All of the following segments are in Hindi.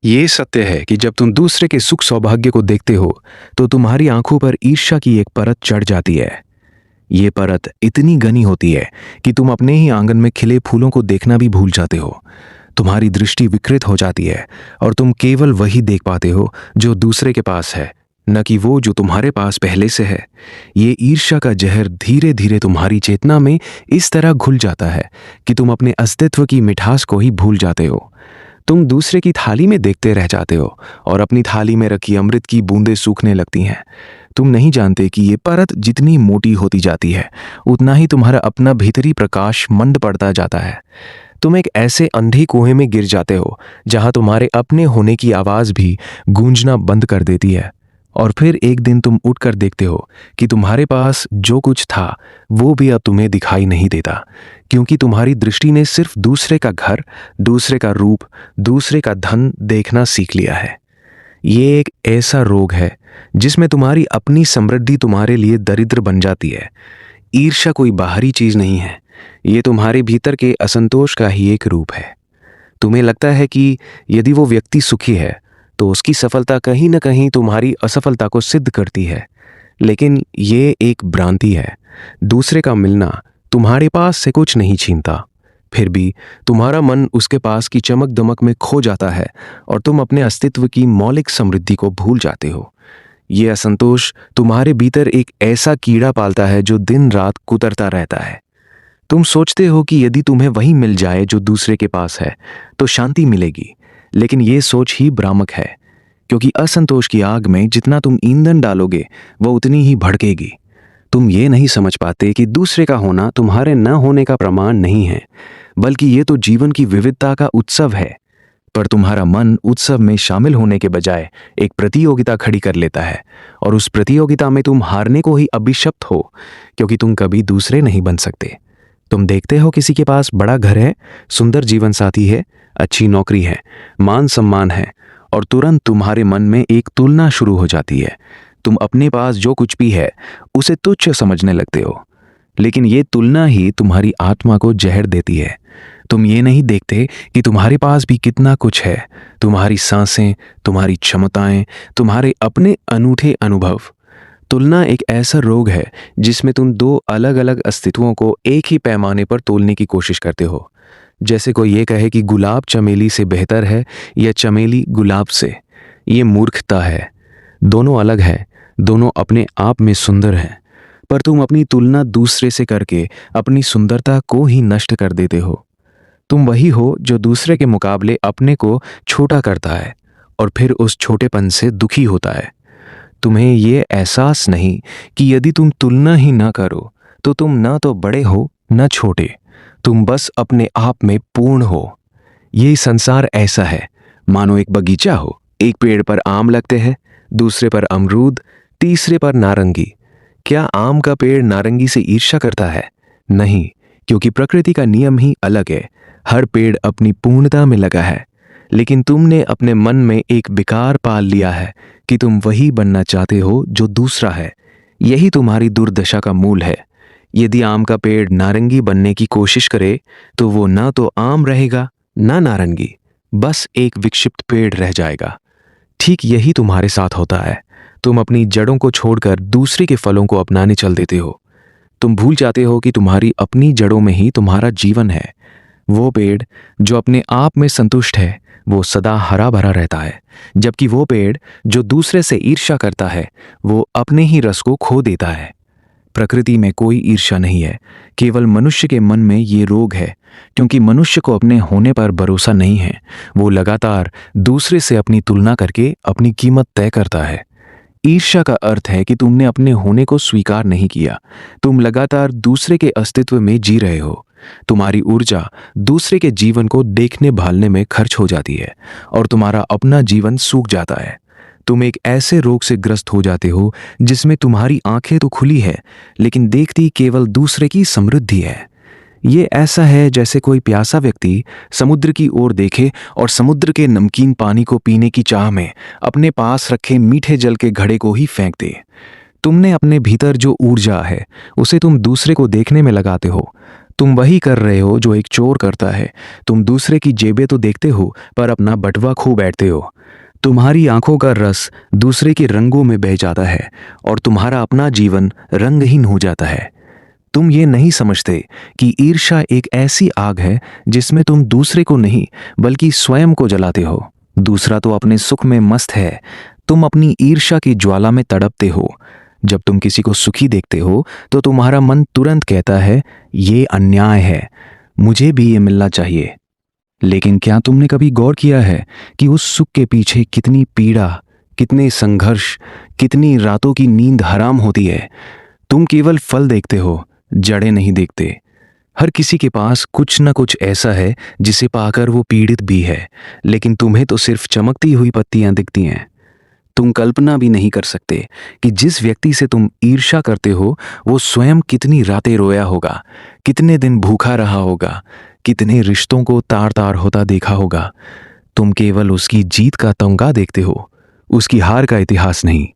ये सत्य है कि जब तुम दूसरे के सुख सौभाग्य को देखते हो तो तुम्हारी आंखों पर ईर्ष्या की एक परत चढ़ जाती है। ये परत इतनी घनी होती है कि तुम अपने ही आंगन में खिले फूलों को देखना भी भूल जाते हो। तुम्हारी दृष्टि विकृत हो जाती है और तुम केवल वही देख पाते हो जो दूसरे के पास है, न कि वो जो तुम्हारे पास पहले से है। ये ईर्ष्या का जहर धीरे धीरे तुम्हारी चेतना में इस तरह घुल जाता है कि तुम अपने अस्तित्व की मिठास को ही भूल जाते हो। तुम दूसरे की थाली में देखते रह जाते हो और अपनी थाली में रखी अमृत की बूंदें सूखने लगती हैं। तुम नहीं जानते कि ये परत जितनी मोटी होती जाती है उतना ही तुम्हारा अपना भीतरी प्रकाश मंद पड़ता जाता है। तुम एक ऐसे अंधे कुएं में गिर जाते हो जहां तुम्हारे अपने होने की आवाज भी गूंजना बंद कर देती है। और फिर एक दिन तुम उठकर देखते हो कि तुम्हारे पास जो कुछ था वो भी अब तुम्हें दिखाई नहीं देता, क्योंकि तुम्हारी दृष्टि ने सिर्फ दूसरे का घर, दूसरे का रूप, दूसरे का धन देखना सीख लिया है। ये एक ऐसा रोग है जिसमें तुम्हारी अपनी समृद्धि तुम्हारे लिए दरिद्र बन जाती है। ईर्ष्या कोई बाहरी चीज नहीं है, ये तुम्हारे भीतर के असंतोष का ही एक रूप है। तुम्हें लगता है कि यदि वो व्यक्ति सुखी है तो उसकी सफलता कहीं न कहीं तुम्हारी असफलता को सिद्ध करती है, लेकिन ये एक भ्रांति है। दूसरे का मिलना तुम्हारे पास से कुछ नहीं छीनता, फिर भी तुम्हारा मन उसके पास की चमक दमक में खो जाता है और तुम अपने अस्तित्व की मौलिक समृद्धि को भूल जाते हो। ये असंतोष तुम्हारे भीतर एक ऐसा कीड़ा पालता है जो दिन रात कुतरता रहता है। तुम सोचते हो कि यदि तुम्हें वही मिल जाए जो दूसरे के पास है तो शांति मिलेगी, लेकिन ये सोच ही भ्रामक है, क्योंकि असंतोष की आग में जितना तुम ईंधन डालोगे वो उतनी ही भड़केगी। तुम ये नहीं समझ पाते कि दूसरे का होना तुम्हारे न होने का प्रमाण नहीं है, बल्कि ये तो जीवन की विविधता का उत्सव है। पर तुम्हारा मन उत्सव में शामिल होने के बजाय एक प्रतियोगिता खड़ी कर लेता है, और उस प्रतियोगिता में तुम हारने को ही अभिशप्त हो, क्योंकि तुम कभी दूसरे नहीं बन सकते। तुम देखते हो किसी के पास बड़ा घर है, सुंदर जीवन साथी है, अच्छी नौकरी है, मान सम्मान है, और तुरंत तुम्हारे मन में एक तुलना शुरू हो जाती है। तुम अपने पास जो कुछ भी है उसे तुच्छ समझने लगते हो, लेकिन ये तुलना ही तुम्हारी आत्मा को जहर देती है। तुम ये नहीं देखते कि तुम्हारे पास भी कितना कुछ है, तुम्हारी सांसें, तुम्हारी क्षमताएं, तुम्हारे अपने अनूठे अनुभव। तुलना एक ऐसा रोग है जिसमें तुम दो अलग अलग अस्तित्वों को एक ही पैमाने पर तोलने की कोशिश करते हो। जैसे कोई ये कहे कि गुलाब चमेली से बेहतर है या चमेली गुलाब से। ये मूर्खता है। दोनों अलग हैं, दोनों अपने आप में सुंदर हैं, पर तुम अपनी तुलना दूसरे से करके अपनी सुंदरता को ही नष्ट कर देते हो। तुम वही हो जो दूसरे के मुकाबले अपने को छोटा करता है और फिर उस छोटेपन से दुखी होता है। तुम्हें ये एहसास नहीं कि यदि तुम तुलना ही ना करो तो तुम ना तो बड़े हो न छोटे, तुम बस अपने आप में पूर्ण हो। ये संसार ऐसा है मानो एक बगीचा हो। एक पेड़ पर आम लगते हैं, दूसरे पर अमरूद, तीसरे पर नारंगी। क्या आम का पेड़ नारंगी से ईर्ष्या करता है? नहीं, क्योंकि प्रकृति का नियम ही अलग है। हर पेड़ अपनी पूर्णता में लगा है, लेकिन तुमने अपने मन में एक विकार पाल लिया है कि तुम वही बनना चाहते हो जो दूसरा है। यही तुम्हारी दुर्दशा का मूल है। यदि आम का पेड़ नारंगी बनने की कोशिश करे तो वो ना तो आम रहेगा ना नारंगी, बस एक विक्षिप्त पेड़ रह जाएगा। ठीक यही तुम्हारे साथ होता है। तुम अपनी जड़ों को छोड़कर दूसरे के फलों को अपनाने चल देते हो। तुम भूल जाते हो कि तुम्हारी अपनी जड़ों में ही तुम्हारा जीवन है। वो पेड़ जो अपने आप में संतुष्ट है वो सदा हरा भरा रहता है, जबकि वो पेड़ जो दूसरे से ईर्ष्या करता है वो अपने ही रस को खो देता है। प्रकृति में कोई ईर्ष्या नहीं है, केवल मनुष्य के मन में ये रोग है, क्योंकि मनुष्य को अपने होने पर भरोसा नहीं है। वो लगातार दूसरे से अपनी तुलना करके अपनी कीमत तय करता है। ईर्ष्या का अर्थ है कि तुमने अपने होने को स्वीकार नहीं किया। तुम लगातार दूसरे के अस्तित्व में जी रहे हो। तुम्हारी ऊर्जा दूसरे के जीवन को देखने भालने में खर्च हो जाती है और तुम्हारा अपना जीवन सूख जाता है। तुम एक ऐसे रोग से ग्रस्त हो जाते हो जिसमें तुम्हारी आंखें तो खुली है, लेकिन देखती केवल दूसरे की समृद्धि है। ये ऐसा है जैसे कोई प्यासा व्यक्ति समुद्र की ओर देखे और समुद्र के नमकीन पानी को पीने की चाह में अपने पास रखे मीठे जल के घड़े को ही फेंक दे। तुमने अपने भीतर जो ऊर्जा है उसे तुम दूसरे को देखने में लगाते हो, तुम वही कर रहे हो जो एक चोर करता है। तुम दूसरे की जेबें तो देखते हो पर अपना बटुआ खो बैठते हो। तुम्हारी आंखों का रस दूसरे के रंगों में बह जाता है और तुम्हारा अपना जीवन रंगहीन हो जाता है। तुम ये नहीं समझते कि ईर्ष्या एक ऐसी आग है जिसमें तुम दूसरे को नहीं बल्कि स्वयं को जलाते हो। दूसरा तो अपने सुख में मस्त है, तुम अपनी ईर्ष्या की ज्वाला में तड़पते हो। जब तुम किसी को सुखी देखते हो तो तुम्हारा मन तुरंत कहता है ये अन्याय है, मुझे भी ये मिलना चाहिए। लेकिन क्या तुमने कभी गौर किया है कि उस सुख के पीछे कितनी पीड़ा, कितने संघर्ष, कितनी रातों की नींद हराम होती है? तुम केवल फल देखते हो, जड़ें नहीं देखते। हर किसी के पास कुछ न कुछ ऐसा है जिसे पाकर वो पीड़ित भी है, लेकिन तुम्हें तो सिर्फ चमकती हुई पत्तियां दिखती हैं। तुम कल्पना भी नहीं कर सकते कि जिस व्यक्ति से तुम ईर्ष्या करते हो वो स्वयं कितनी रातें रोया होगा, कितने दिन भूखा रहा होगा, कितने रिश्तों को तार तार होता देखा होगा। तुम केवल उसकी जीत का तमगा देखते हो, उसकी हार का इतिहास नहीं।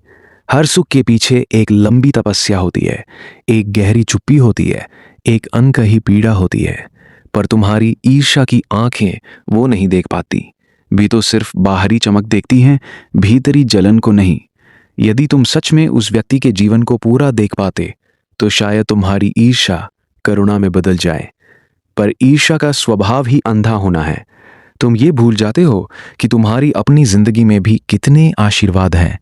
हर सुख के पीछे एक लंबी तपस्या होती है, एक गहरी चुप्पी होती है, एक अनकही पीड़ा होती है। पर तुम्हारी ईर्ष्या की आंखें वो नहीं देख पाती, भी तो सिर्फ बाहरी चमक देखती हैं, भीतरी जलन को नहीं। यदि तुम सच में उस व्यक्ति के जीवन को पूरा देख पाते तो शायद तुम्हारी ईर्ष्या करुणा में बदल जाए। पर ईर्ष्या का स्वभाव ही अंधा होना है। तुम ये भूल जाते हो कि तुम्हारी अपनी जिंदगी में भी कितने आशीर्वाद हैं।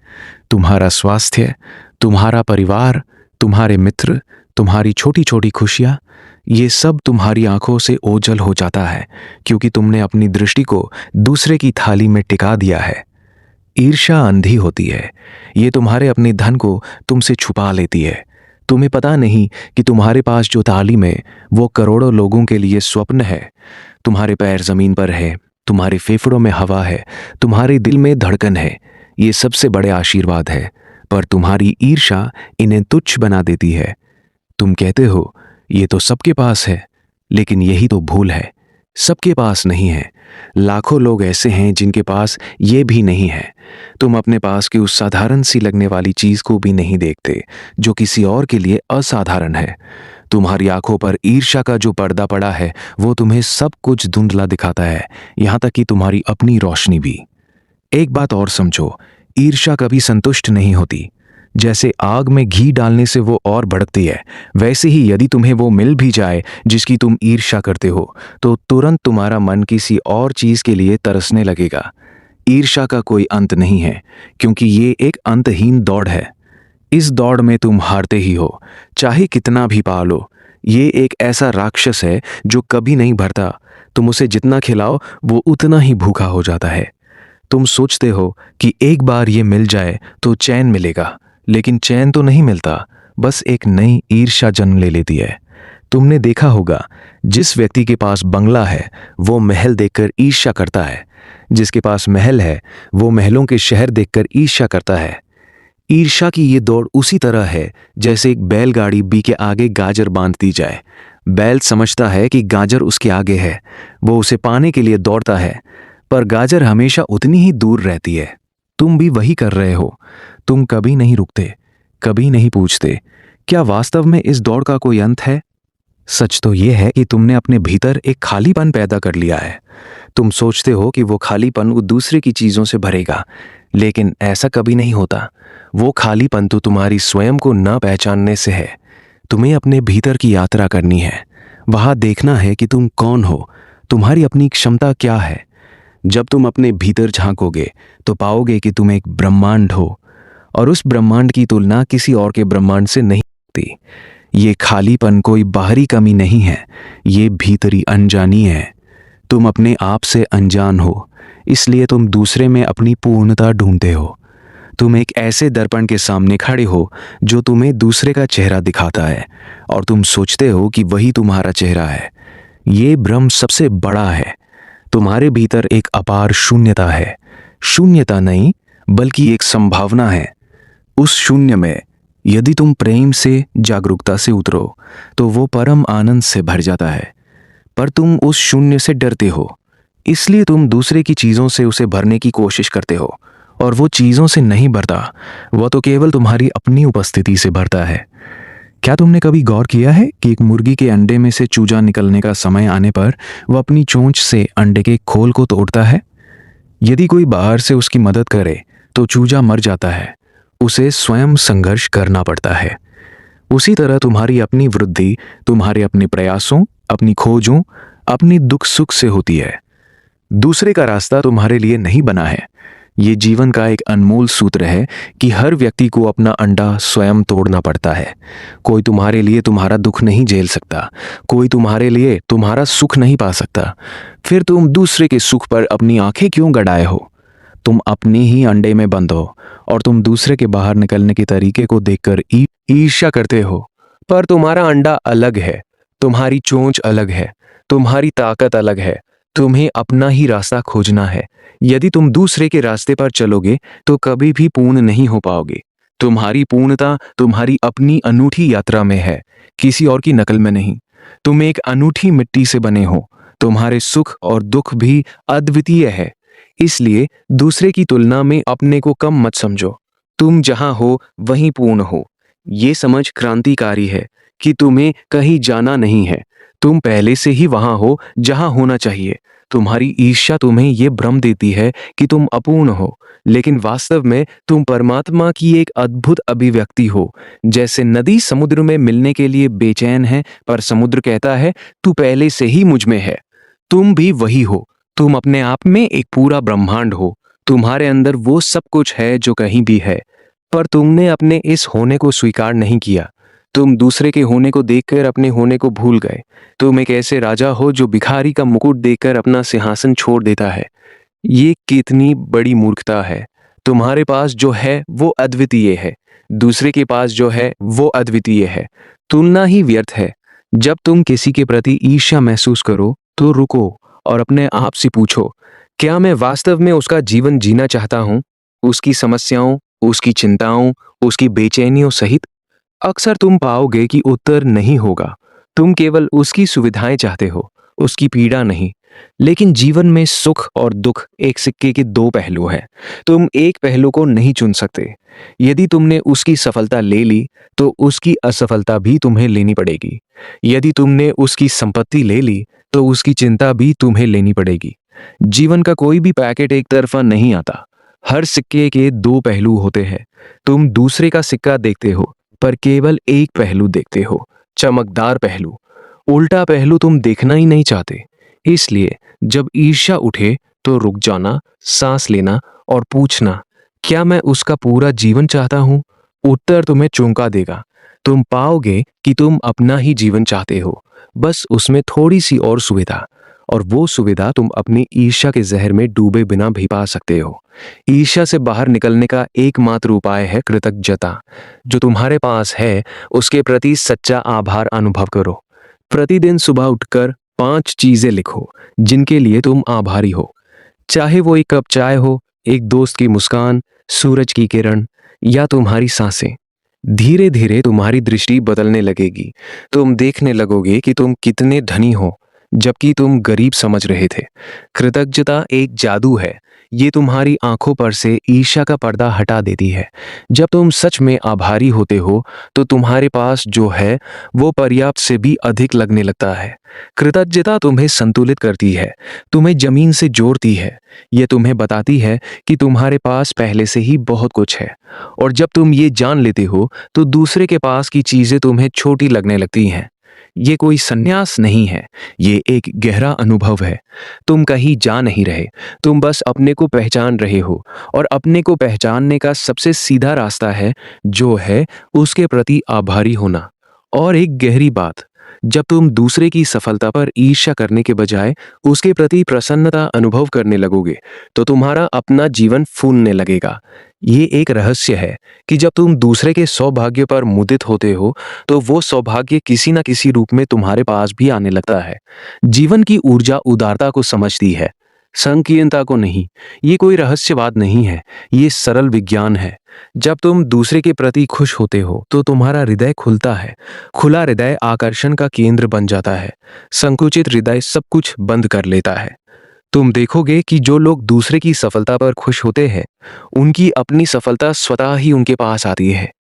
तुम्हारा स्वास्थ्य, तुम्हारा परिवार, तुम्हारे मित्र, तुम्हारी छोटी छोटी खुशियां, ये सब तुम्हारी आंखों से ओझल हो जाता है क्योंकि तुमने अपनी दृष्टि को दूसरे की थाली में टिका दिया है। ईर्ष्या अंधी होती है, ये तुम्हारे अपने धन को तुमसे छुपा लेती है। तुम्हें पता नहीं कि तुम्हारे पास जो तालीम है वो करोड़ों लोगों के लिए स्वप्न है। तुम्हारे पैर जमीन पर है, तुम्हारे फेफड़ों में हवा है, तुम्हारे दिल में धड़कन है, ये सबसे बड़े आशीर्वाद है। पर तुम्हारी ईर्ष्या इन्हें तुच्छ बना देती है। तुम कहते हो ये तो सबके पास है, लेकिन यही तो भूल है, सबके पास नहीं है। लाखों लोग ऐसे हैं जिनके पास ये भी नहीं है। तुम अपने पास की उस साधारण सी लगने वाली चीज को भी नहीं देखते जो किसी और के लिए असाधारण है। तुम्हारी आंखों पर ईर्ष्या का जो पर्दा पड़ा है वो तुम्हें सब कुछ धुंधला दिखाता है, यहां तक कि तुम्हारी अपनी रोशनी भी। एक बात और समझो, ईर्ष्या कभी संतुष्ट नहीं होती। जैसे आग में घी डालने से वो और भड़कती है, वैसे ही यदि तुम्हें वो मिल भी जाए जिसकी तुम ईर्ष्या करते हो तो तुरंत तुम्हारा मन किसी और चीज के लिए तरसने लगेगा। ईर्ष्या का कोई अंत नहीं है क्योंकि ये एक अंतहीन दौड़ है। इस दौड़ में तुम हारते ही हो, चाहे कितना भी पा लो। ये एक ऐसा राक्षस है जो कभी नहीं भरता। तुम उसे जितना खिलाओ वो उतना ही भूखा हो जाता है। तुम सोचते हो कि एक बार ये मिल जाए तो चैन मिलेगा, लेकिन चैन तो नहीं मिलता, बस एक नई ईर्ष्या जन्म ले लेती है। तुमने देखा होगा, जिस व्यक्ति के पास बंगला है वो महल देखकर ईर्ष्या करता है, जिसके पास महल है वो महलों के शहर देखकर ईर्ष्या करता है। ईर्ष्या की ये दौड़ उसी तरह है जैसे एक बैलगाड़ी बी के आगे गाजर बांध दी जाए। बैल समझता है कि गाजर उसके आगे है, वो उसे पाने के लिए दौड़ता है, पर गाजर हमेशा उतनी ही दूर रहती है। तुम भी वही कर रहे हो। तुम कभी नहीं रुकते, कभी नहीं पूछते क्या वास्तव में इस दौड़ का कोई अंत है। सच तो यह है कि तुमने अपने भीतर एक खालीपन पैदा कर लिया है। तुम सोचते हो कि वो खालीपन वो दूसरे की चीजों से भरेगा, लेकिन ऐसा कभी नहीं होता। वो खालीपन तो तुम्हारी स्वयं को न पहचानने से है। तुम्हें अपने भीतर की यात्रा करनी है, वहां देखना है कि तुम कौन हो, तुम्हारी अपनी क्षमता क्या है। जब तुम अपने भीतर झांकोगे तो पाओगे कि तुम एक ब्रह्मांड हो, और उस ब्रह्मांड की तुलना किसी और के ब्रह्मांड से नहीं होती। ये खालीपन कोई बाहरी कमी नहीं है, ये भीतरी अनजानी है। तुम अपने आप से अनजान हो, इसलिए तुम दूसरे में अपनी पूर्णता ढूंढते हो। तुम एक ऐसे दर्पण के सामने खड़े हो जो तुम्हें दूसरे का चेहरा दिखाता है, और तुम सोचते हो कि वही तुम्हारा चेहरा है। ये भ्रम सबसे बड़ा है। तुम्हारे भीतर एक अपार शून्यता है। शून्यता नहीं, बल्कि एक संभावना है। उस शून्य में यदि तुम प्रेम से, जागरूकता से उतरो तो वो परम आनंद से भर जाता है। पर तुम उस शून्य से डरते हो, इसलिए तुम दूसरे की चीजों से उसे भरने की कोशिश करते हो, और वो चीजों से नहीं भरता, वह तो केवल तुम्हारी अपनी उपस्थिति से भरता है। क्या तुमने कभी गौर किया है कि एक मुर्गी के अंडे में से चूजा निकलने का समय आने पर वह अपनी चोंच से अंडे के खोल को तोड़ता है? यदि कोई बाहर से उसकी मदद करे तो चूजा मर जाता है। उसे स्वयं संघर्ष करना पड़ता है। उसी तरह तुम्हारी अपनी वृद्धि तुम्हारे अपने प्रयासों, अपनी खोजों, अपनी दुख सुख से होती है। दूसरे का रास्ता तुम्हारे लिए नहीं बना है। ये जीवन का एक अनमोल सूत्र है कि हर व्यक्ति को अपना अंडा स्वयं तोड़ना पड़ता है। कोई तुम्हारे लिए तुम्हारा दुख नहीं झेल सकता, कोई तुम्हारे लिए तुम्हारा सुख नहीं पा सकता। फिर तुम दूसरे के सुख पर अपनी आंखें क्यों गड़ाए हो? तुम अपने ही अंडे में बंद हो और तुम दूसरे के बाहर निकलने के तरीके को देखकर ईर्ष्या करते हो। पर तुम्हारा अंडा अलग है, तुम्हारी चोंच अलग है, तुम्हारी ताकत अलग है। तुम्हें अपना ही रास्ता खोजना है। यदि तुम दूसरे के रास्ते पर चलोगे तो कभी भी पूर्ण नहीं हो पाओगे। तुम्हारी पूर्णता तुम्हारी अपनी अनूठी यात्रा में है, किसी और की नकल में नहीं। तुम एक अनूठी मिट्टी से बने हो। तुम्हारे सुख और दुख भी अद्वितीय है। इसलिए दूसरे की तुलना में अपने को कम मत समझो। तुम जहां हो वहीं पूर्ण हो। ये समझ क्रांतिकारी है कि तुम्हें कहीं जाना नहीं है। तुम पहले से ही वहां हो जहां होना चाहिए। तुम्हारी ईर्ष्या तुम्हें ये भ्रम देती है कि तुम अपूर्ण हो, लेकिन वास्तव में तुम परमात्मा की एक अद्भुत अभिव्यक्ति हो। जैसे नदी समुद्र में मिलने के लिए बेचैन है, पर समुद्र कहता है तू पहले से ही मुझ में है। तुम भी वही हो। तुम अपने आप में एक पूरा ब्रह्मांड हो। तुम्हारे अंदर वो सब कुछ है जो कहीं भी है, पर तुमने अपने इस होने को स्वीकार नहीं किया। तुम दूसरे के होने को देखकर अपने होने को भूल गए। तुम एक ऐसे राजा हो जो भिखारी का मुकुट देखकर अपना सिंहासन छोड़ देता है। ये कितनी बड़ी मूर्खता है। तुम्हारे पास जो है वो अद्वितीय है, दूसरे के पास जो है वो अद्वितीय है। तुलना ही व्यर्थ है। जब तुम किसी के प्रति ईर्ष्या महसूस करो तो रुको और अपने आप से पूछो, क्या मैं वास्तव में उसका जीवन जीना चाहता हूँ? उसकी समस्याओं, उसकी चिंताओं, उसकी बेचैनियों सहित? अक्सर तुम पाओगे कि उत्तर नहीं होगा। तुम केवल उसकी सुविधाएं चाहते हो, उसकी पीड़ा नहीं। लेकिन जीवन में सुख और दुख एक सिक्के के दो पहलू हैं। तुम एक पहलू को नहीं चुन सकते। यदि तुमने उसकी सफलता ले ली तो उसकी असफलता भी तुम्हें लेनी पड़ेगी। यदि तुमने उसकी संपत्ति ले ली तो उसकी चिंता भी तुम्हें लेनी पड़ेगी। जीवन का कोई भी पैकेट एक तरफा नहीं आता। हर सिक्के के दो पहलू होते हैं। तुम दूसरे का सिक्का देखते हो पर केवल एक पहलू देखते हो, चमकदार पहलू। उल्टा पहलू तुम देखना ही नहीं चाहते। इसलिए जब ईर्ष्या उठे तो रुक जाना, सांस लेना और पूछना, क्या मैं उसका पूरा जीवन चाहता हूं? उत्तर तुम्हें चौंका देगा। तुम पाओगे कि तुम अपना ही जीवन चाहते हो, बस उसमें थोड़ी सी और सुविधा। और वो सुविधा तुम अपनी ईर्ष्या के जहर में डूबे बिना भी पा सकते हो। ईर्ष्या से बाहर निकलने का एकमात्र उपाय है कृतज्ञता। जो तुम्हारे पास है उसके प्रति सच्चा आभार अनुभव करो। प्रतिदिन सुबह उठकर 5 चीजें लिखो जिनके लिए तुम आभारी हो। चाहे वो एक कप चाय हो, एक दोस्त की मुस्कान, सूरज की किरण या तुम्हारी सांसें। धीरे धीरे तुम्हारी दृष्टि बदलने लगेगी। तुम देखने लगोगे कि तुम कितने धनी हो जबकि तुम गरीब समझ रहे थे। कृतज्ञता एक जादू है। ये तुम्हारी आंखों पर से ईर्ष्या का पर्दा हटा देती है। जब तुम सच में आभारी होते हो तो तुम्हारे पास जो है वो पर्याप्त से भी अधिक लगने लगता है। कृतज्ञता तुम्हें संतुलित करती है, तुम्हें जमीन से जोड़ती है। ये तुम्हें बताती है कि तुम्हारे पास पहले से ही बहुत कुछ है। और जब तुम ये जान लेते हो तो दूसरे के पास की चीजें तुम्हें छोटी लगने लगती हैं। ये कोई संन्यास नहीं है, ये एक गहरा अनुभव है। तुम कहीं जा नहीं रहे, तुम बस अपने को पहचान रहे हो। और अपने को पहचानने का सबसे सीधा रास्ता है जो है उसके प्रति आभारी होना। और एक गहरी बात, जब तुम दूसरे की सफलता पर ईर्ष्या करने के बजाय उसके प्रति प्रसन्नता अनुभव करने लगोगे तो तुम्हारा अपना जीवन फूलने लगेगा। ये एक रहस्य है कि जब तुम दूसरे के सौभाग्य पर मुदित होते हो तो वो सौभाग्य किसी न किसी रूप में तुम्हारे पास भी आने लगता है। जीवन की ऊर्जा उदारता को समझती है, संकीर्णता को नहीं। ये कोई रहस्यवाद नहीं है, ये सरल विज्ञान है। जब तुम दूसरे के प्रति खुश होते हो तो तुम्हारा हृदय खुलता है। खुला हृदय आकर्षण का केंद्र बन जाता है। संकुचित हृदय सब कुछ बंद कर लेता है। तुम देखोगे कि जो लोग दूसरे की सफलता पर खुश होते हैं उनकी अपनी सफलता स्वतः ही उनके पास आती है।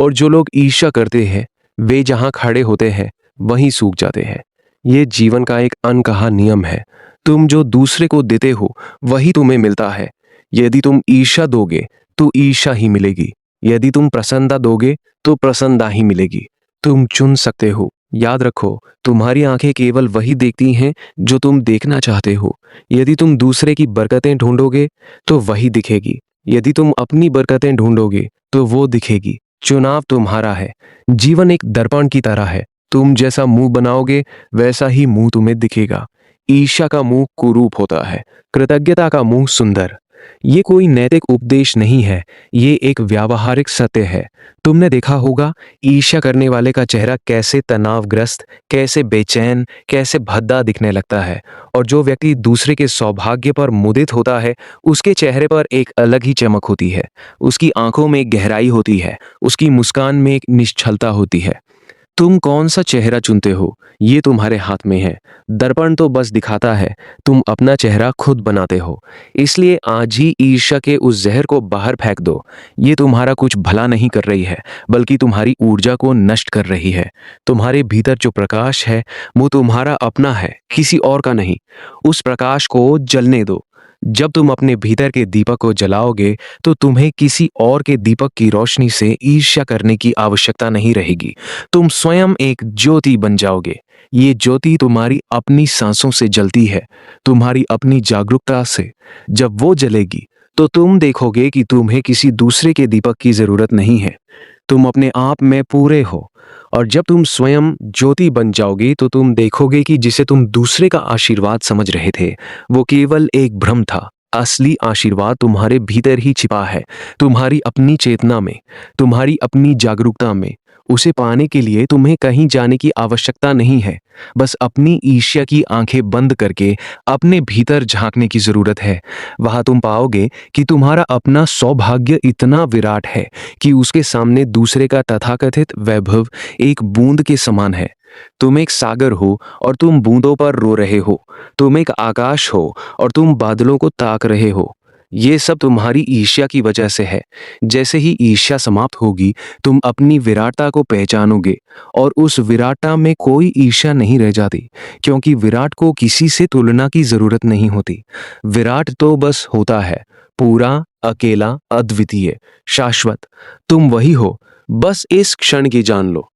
और जो लोग ईर्ष्या करते हैं वे जहां खड़े होते हैं वहीं सूख जाते हैं। ये जीवन का एक अनकहा नियम है। तुम जो दूसरे को देते हो वही तुम्हें मिलता है। यदि तुम ईर्ष्या दोगे तो ईर्ष्या ही मिलेगी। यदि तुम प्रसन्नता दोगे तो प्रसन्नता ही मिलेगी। तुम चुन सकते हो। याद रखो, तुम्हारी आंखें केवल वही देखती हैं जो तुम देखना चाहते हो। यदि तुम दूसरे की बरकतें ढूंढोगे तो वही दिखेगी। यदि तुम अपनी बरकतें ढूंढोगे तो वो दिखेगी। चुनाव तुम्हारा है। जीवन एक दर्पण की तरह है। तुम जैसा मुंह बनाओगे वैसा ही मुंह तुम्हें दिखेगा। ईर्ष्या का मुंह कुरूप होता है, कृतज्ञता का मुंह सुंदर। ये कोई नैतिक उपदेश नहीं है, ये एक व्यावहारिक सत्य है। तुमने देखा होगा ईर्ष्या करने वाले का चेहरा कैसे तनावग्रस्त, कैसे बेचैन, कैसे भद्दा दिखने लगता है। और जो व्यक्ति दूसरे के सौभाग्य पर मुदित होता है उसके चेहरे पर एक अलग ही चमक होती है। उसकी आंखों में एक गहराई होती है, उसकी मुस्कान में एक निश्चलता होती है। तुम कौन सा चेहरा चुनते हो ये तुम्हारे हाथ में है। दर्पण तो बस दिखाता है, तुम अपना चेहरा खुद बनाते हो। इसलिए आज ही ईर्ष्या के उस जहर को बाहर फेंक दो। ये तुम्हारा कुछ भला नहीं कर रही है, बल्कि तुम्हारी ऊर्जा को नष्ट कर रही है। तुम्हारे भीतर जो प्रकाश है वो तुम्हारा अपना है, किसी और का नहीं। उस प्रकाश को जलने दो। जब तुम अपने भीतर के दीपक को जलाओगे तो तुम्हें किसी और के दीपक की रोशनी से ईर्ष्या करने की आवश्यकता नहीं रहेगी। तुम स्वयं एक ज्योति बन जाओगे। ये ज्योति तुम्हारी अपनी सांसों से जलती है, तुम्हारी अपनी जागरूकता से। जब वो जलेगी तो तुम देखोगे कि तुम्हें किसी दूसरे के दीपक की जरूरत नहीं है। तुम अपने आप में पूरे हो। और जब तुम स्वयं ज्योति बन जाओगे तो तुम देखोगे कि जिसे तुम दूसरे का आशीर्वाद समझ रहे थे वो केवल एक भ्रम था। असली आशीर्वाद तुम्हारे भीतर ही छिपा है, तुम्हारी अपनी चेतना में, तुम्हारी अपनी जागरूकता में। उसे पाने के लिए तुम्हें कहीं जाने की आवश्यकता नहीं है। बस अपनी ईर्ष्या की आंखें बंद करके अपने भीतर झांकने की जरूरत है। वहां तुम पाओगे कि तुम्हारा अपना सौभाग्य इतना विराट है कि उसके सामने दूसरे का तथाकथित वैभव एक बूंद के समान है। तुम एक सागर हो और तुम बूंदों पर रो रहे हो। तुम एक आकाश हो और तुम बादलों को ताक रहे हो। ये सब तुम्हारी ईर्ष्या की वजह से है। जैसे ही ईर्ष्या समाप्त होगी तुम अपनी विराटता को पहचानोगे और उस विराटता में कोई ईर्ष्या नहीं रह जाती, क्योंकि विराट को किसी से तुलना की जरूरत नहीं होती। विराट तो बस होता है, पूरा, अकेला, अद्वितीय, शाश्वत। तुम वही हो, बस इस क्षण की जान लो।